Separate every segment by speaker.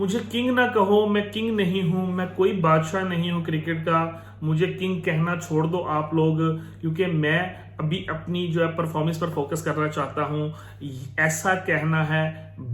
Speaker 1: मुझे किंग ना कहो, मैं किंग नहीं हूं, मैं कोई बादशाह नहीं हूं क्रिकेट का। मुझे किंग कहना छोड़ दो आप लोग, क्योंकि मैं अभी अपनी जो है परफॉर्मेंस पर फोकस करना चाहता हूं। ऐसा कहना है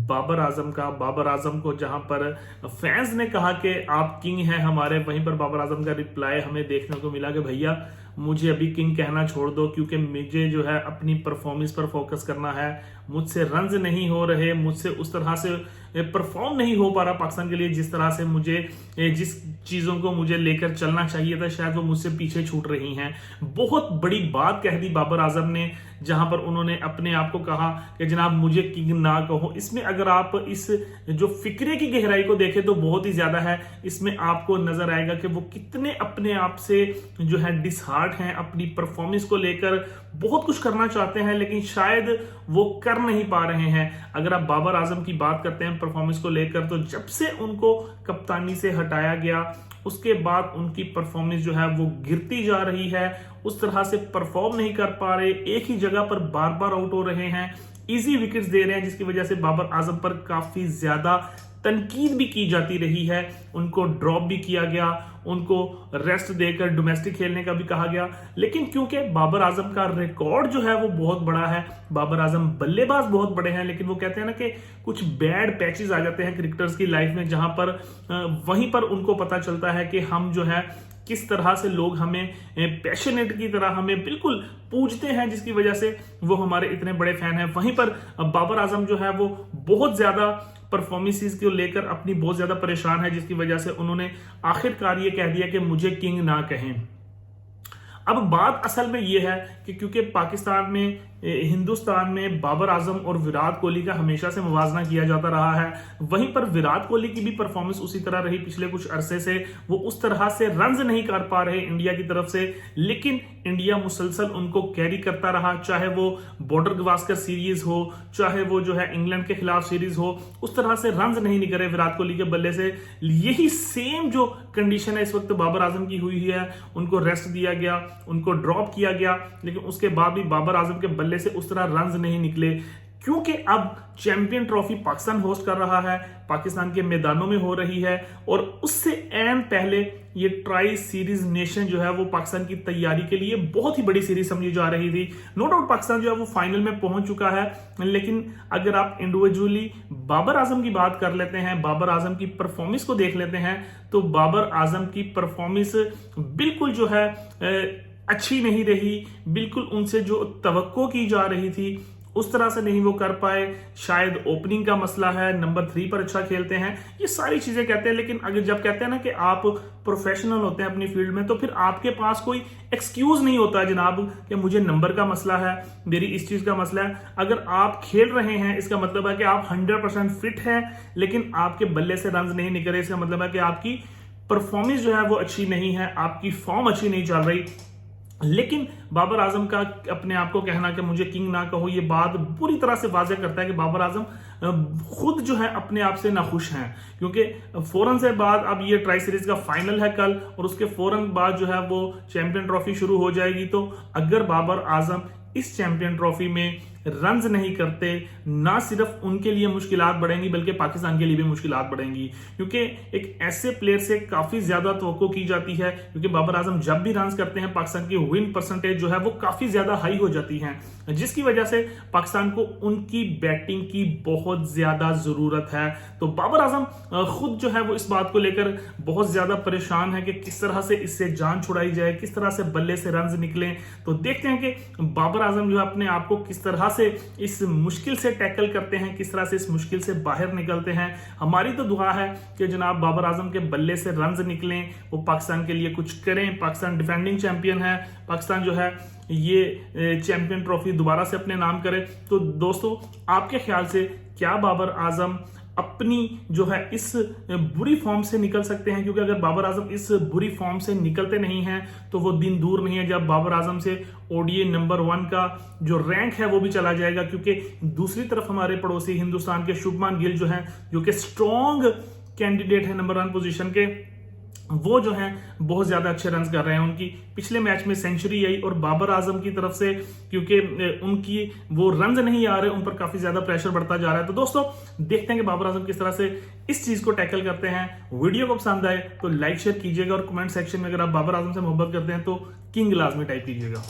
Speaker 1: बाबर आजम का। बाबर आजम को जहां पर फैंस ने कहा कि आप किंग हैं हमारे, वहीं पर बाबर आजम का रिप्लाई हमें देखने को मिला कि भैया मुझे अभी किंग कहना छोड़ दो, क्योंकि मुझे जो है अपनी परफॉर्मेंस पर फोकस करना है। मुझसे रन्स नहीं हो रहे, मुझसे उस तरह से परफॉर्म नहीं हो पा रहा पाकिस्तान के लिए जिस तरह से मुझे, जिस चीजों को मुझे लेकर चलना चाहिए था, शायद वो मुझसे पीछे छूट रही हैं। बहुत बड़ी बात कह दी बाबर आजम ने, जहां पर उन्होंने अपने आप को कहा कि जनाब मुझे किंग ना कहो। इसमें अगर आप इस जो फिक्रे की गहराई को देखें तो बहुत ही ज्यादा है। इसमें आपको नजर आएगा कि वो कितने अपने आप से जो है डिसहार्ट हैं, अपनी परफॉर्मेंस को लेकर बहुत कुछ करना चाहते हैं लेकिन शायद वो कर नहीं पा रहे हैं। अगर आप बाबर आजम की बात करते हैं परफॉर्मेंस को लेकर, तो जब से उनको कप्तानी से हटाया गया उसके बाद उनकी परफॉर्मेंस जो है वो गिरती जा रही है। उस तरह से परफॉर्म नहीं कर पा रहे, एक ही जगह पर बार बार आउट हो रहे हैं, इजी विकेट्स दे रहे हैं, जिसकी वजह से बाबर आजम पर काफी ज्यादा तनकीद भी की जाती रही है। उनको ड्रॉप भी किया गया, उनको रेस्ट देकर डोमेस्टिक खेलने का भी कहा गया। लेकिन क्योंकि बाबर आजम का रिकॉर्ड जो है वो बहुत बड़ा है, बाबर आजम बल्लेबाज बहुत बड़े हैं, लेकिन वो कहते हैं ना कि कुछ बैड पैचेस आ जाते हैं क्रिकेटर्स की लाइफ में, जहां पर वहीं पर उनको पता चलता है कि हम जो है किस तरह से लोग हमें पैशनेट की तरह हमें बिल्कुल पूजते हैं, जिसकी वजह से वो हमारे इतने बड़े फैन हैं। वहीं पर बाबर आजम जो है वो बहुत ज्यादा परफॉर्मेंसेस को लेकर अपनी बहुत ज्यादा परेशान है, जिसकी वजह से उन्होंने आखिरकार ये कह दिया कि मुझे किंग ना कहें। अब बात असल में यह है कि क्योंकि पाकिस्तान में, हिंदुस्तान में बाबर आजम और विराट कोहली का हमेशा से मुवाजना किया जाता रहा है। वहीं पर विराट कोहली की भी परफॉर्मेंस उसी तरह रही पिछले कुछ अरसे से। वो उस तरह से रन्स नहीं कर पा रहे इंडिया की तरफ से, लेकिन इंडिया मुसलसल उनको कैरी करता रहा, चाहे वो बॉर्डर गवास्कर सीरीज हो, चाहे वो जो है इंग्लैंड के खिलाफ सीरीज हो। उस तरह से रन्स नहीं निकले विराट कोहली के बल्ले से। यही सेम जो कंडीशन है इस वक्त बाबर आजम की हुई है। उनको रेस्ट दिया गया, उनको ड्रॉप किया गया, लेकिन उसके बाद भी बाबर आजम के बल्ले से उस तरह रन्स नहीं निकले, क्योंकि अब चैंपियन ट्रॉफी पाकिस्तान होस्ट कर रहा है, पाकिस्तान के मैदानों में हो रही है, और उससे एन पहले ये ट्राई सीरीज नेशन जो है वो पाकिस्तान की तैयारी के लिए बहुत ही बड़ी सीरीज समझी जा रही थी। नो डाउट पाकिस्तान जो है वो फाइनल में पहुंच चुका है, लेकिन अगर आप इंडिविजुअली बाबर आजम की बात कर लेते हैं, बाबर आजम की परफॉर्मेंस को देख लेते हैं, तो बाबर आजम की परफॉर्मेंस बिल्कुल जो है अच्छी नहीं रही। बिल्कुल उनसे जो तवक्को की जा रही थी उस तरह से नहीं वो कर पाए। शायद ओपनिंग का मसला है, नंबर 3 पर अच्छा खेलते हैं, ये सारी चीजें कहते हैं। लेकिन अगर जब कहते हैं ना कि आप प्रोफेशनल होते हैं अपनी फील्ड में, तो फिर आपके पास कोई एक्सक्यूज नहीं होता है जनाब कि मुझे नंबर का मसला है, मेरी इस चीज का मसला है। अगर आप खेल रहे हैं इसका मतलब है कि आप 100% फिट हैं, लेकिन आपके बल्ले से रन्स नहीं निकल रहे, इसका मतलब है कि आपकी परफॉर्मेंस जो है वो अच्छी नहीं है, आपकी फॉर्म अच्छी नहीं चल रही। लेकिन बाबर आजम का अपने आप को कहना कि मुझे किंग ना कहो, ये बात पूरी तरह से वाज़ेह करता है कि बाबर आजम खुद जो है अपने आप से नाखुश हैं, क्योंकि फौरन से बाद अब ये ट्राई सीरीज का फाइनल है कल, और उसके फौरन बाद जो है वो चैंपियन ट्रॉफी शुरू हो जाएगी। तो अगर बाबर आजम इस चैंपियन ट्रॉफी में रन्स नहीं करते, ना सिर्फ उनके लिए मुश्किलात बढ़ेंगी बल्कि पाकिस्तान के लिए भी मुश्किलात बढ़ेंगी, क्योंकि एक ऐसे प्लेयर से काफी ज्यादा तवक्को की जाती है। क्योंकि बाबर आजम जब भी रन्स करते हैं पाकिस्तान की विन परसेंटेज जो है वो काफी ज्यादा हाई हो जाती है, जिसकी वजह से पाकिस्तान को उनकी बैटिंग की बहुत ज्यादा जरूरत है। तो बाबर आजम खुद जो है वो इस बात को लेकर बहुत ज्यादा परेशान है कि किस तरह से इससे जान छुड़ाई जाए, किस तरह से बल्ले से रन्स निकले। तो देखते हैं कि बाबर आजम जो है अपने आप को किस तरह से इस मुश्किल से टैकल करते हैं, किस तरह से इस मुश्किल से बाहर निकलते हैं। हमारी तो दुआ है कि जनाब बाबर आजम के बल्ले से रन्स निकलें, वो पाकिस्तान के लिए कुछ करें। पाकिस्तान डिफेंडिंग चैंपियन है, पाकिस्तान जो है ये चैंपियन ट्रॉफी दोबारा से अपने नाम करे। तो दोस्तों आपके ख्याल से क्या बाबर आजम अपनी जो है इस बुरी फॉर्म से निकल सकते हैं? क्योंकि अगर बाबर आजम इस बुरी फॉर्म से निकलते नहीं हैं तो वो दिन दूर नहीं है जब बाबर आजम से ओडीआई नंबर 1 का जो रैंक है वो भी चला जाएगा। क्योंकि दूसरी तरफ हमारे पड़ोसी हिंदुस्तान के शुभमान गिल जो है, जो कि स्ट्रॉन्ग कैंडिडेट है नंबर 1 पोजीशन के, वो जो है बहुत ज्यादा अच्छे रन कर रहे हैं। उनकी पिछले मैच में सेंचुरी आई, और बाबर आजम की तरफ से क्योंकि उनकी वो रन नहीं आ रहे, उन पर काफी ज्यादा प्रेशर बढ़ता जा रहा है। तो दोस्तों देखते हैं कि बाबर आजम किस तरह से इस चीज को टैकल करते हैं। वीडियो को पसंद आए तो लाइक शेयर कीजिएगा, और कमेंट सेक्शन में अगर आप बाबर आजम से मोहब्बत करते हैं तो किंग लाजमी टाइप कीजिएगा।